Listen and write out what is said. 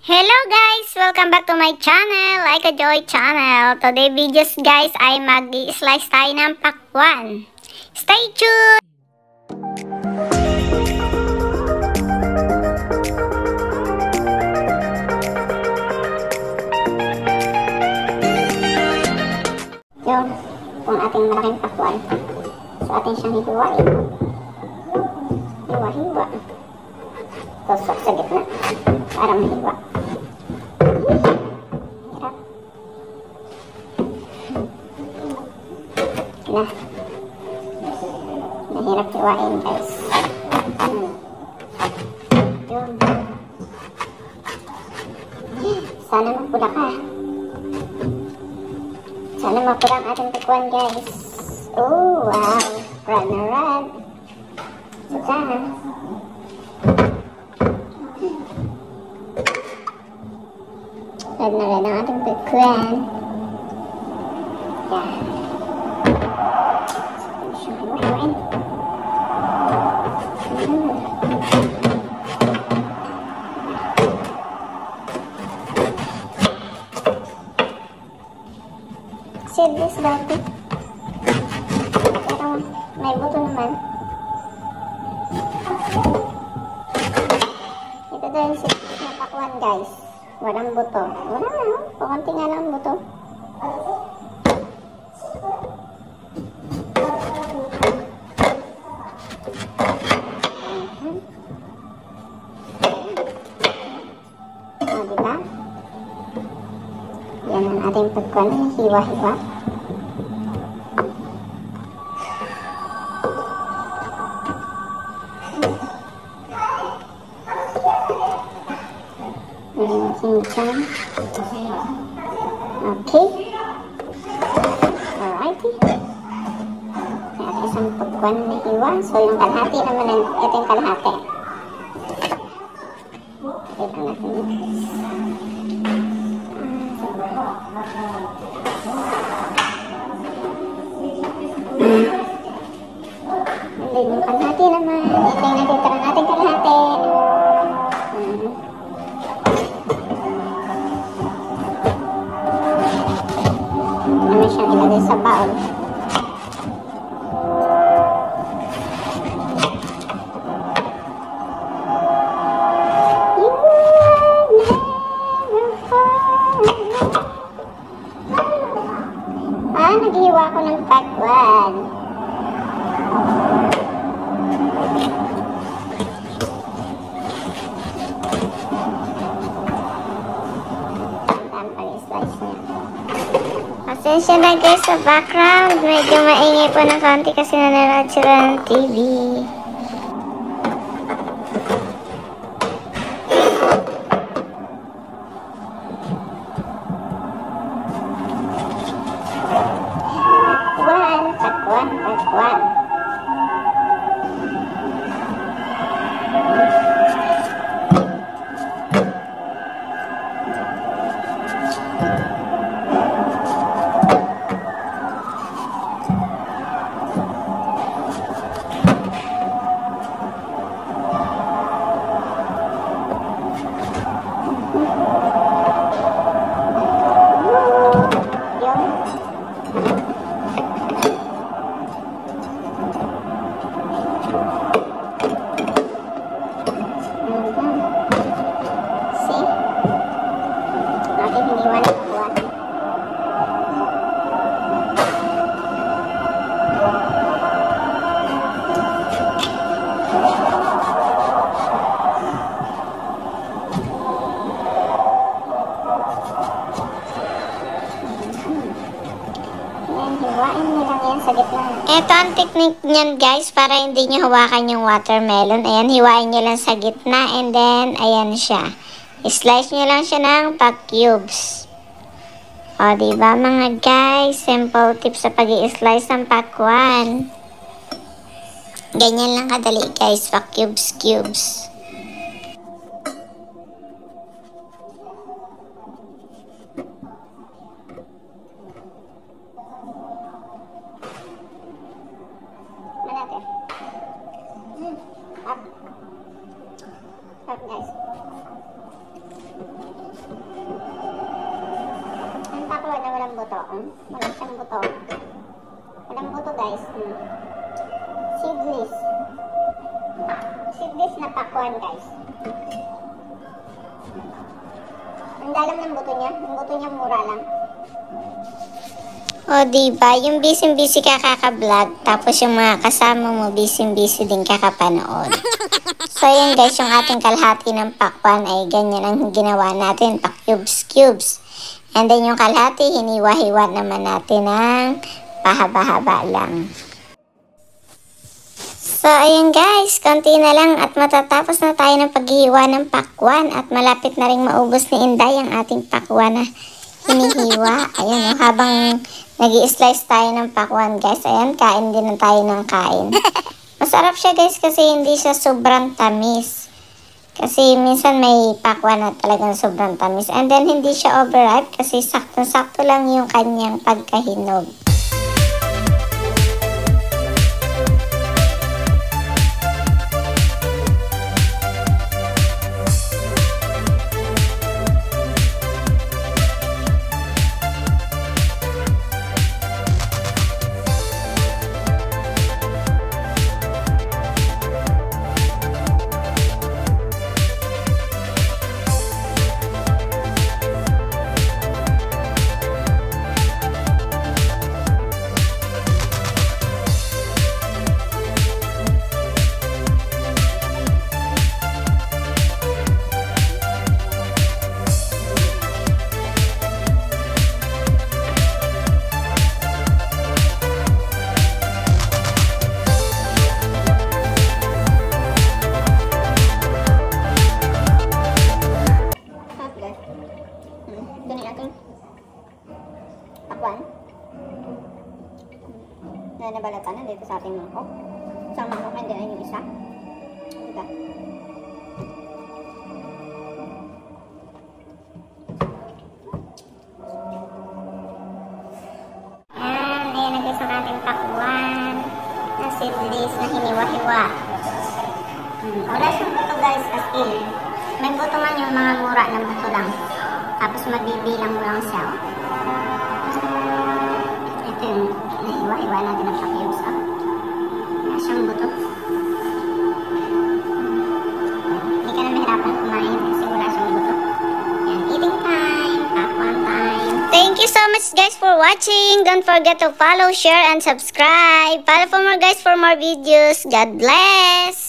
Hello guys! Welcome back to my channel, Like a Joy channel. Today videos guys ay mag-i-slice tayo ng pakwan. Stay tuned! Yung kung ating malaking pakwan. So atin siyang hihiwain. Hiwa-hiwa. Tusok sa gitna para mahiwa. Hirap. Mahirap hiwain guys. Yun. Sana mapula ka. Sana mapula ang ating pakwan guys. Oh wow. Run na run. Sana. Run na run ang ating pakwan. Yan. Seedless dati. Pero may buto naman. Ito daw yung seedless na pakwan guys. Walang buto. Wala na. Pakunti nga lang buto. Diba? Yan ang ating pakwan. Hiwa-hiwa. Sinchan. Okay. Alrighty. At isang pakwan na hiwa. So yung kalahati naman, ito yung kalahati. Ito natin. Hindi yung kalahati naman. Ito yung natitira natin kalahati. Naman siyang ilagay sa baon. Naghiwa ko ng pakwan. Pasensya na guys sa background. Medyo maingay po ng konti kasi nanonood sila ng TV. Pakwan. Hiwain nyo lang yan sa gitna. Ito ang technique niyan guys para hindi nyo hawakan yung watermelon. Ayan, hiwain nyo lang sa gitna and then, ayan siya. Slice nyo lang siya ng pa-cubes. O, diba mga guys? Simple tips sa pag-i-slice ng pakwan. Ganyan lang kadali guys, pa-cubes. Up. Up guys. siyang buto. Wala siyang buto. Walang buto guys. Seedless. Seedless na pakwan guys. Ang dalam ng buto niya. Yung buto niya mura lang. O diba, yung busy-busy ka kaka-vlog, tapos yung mga kasama mo busy-busy din kakapanood. So ayan guys, yung ating kalahati ng pakwan ay ganyan ang ginawa natin, pa-cubes. And then yung kalahati, hiniwa-hiwa naman natin ng pahaba-haba lang. So ayan guys, konti na lang at matatapos na tayo ng paghihiwa ng pakwan at malapit na rin maubos ni Inday ang ating pakwan na hinihiwa. Ayan, habang nag-i-slice tayo ng pakwan guys, ayan, kain din na tayo ng kain. Masarap siya guys kasi hindi siya sobrang tamis. Kasi minsan may pakwan na talagang sobrang tamis. And then hindi siya overripe kasi sakto-sakto lang yung kanyang pagkahinog. Na nabalatan na dito sa ating mangkok. Sa mangkok, and then yung isa. Diba? Ayan na guys ang ating pakwan na seedless na hiniwa-hiwa. Wala siyang buto guys, as in. May buto man yung mga mura ng buto lang. Tapos magbibilang mo lang siya. Ito yung nahiwa-hiwa natin ang pa-cubes. Wala siyang buto. Hindi ka na mahirapan kumain kasi wala siyang buto. Yan, eating time, pakwan time. Thank you so much guys for watching. Don't forget to follow, share, and subscribe. Follow for more guys for more videos. God bless!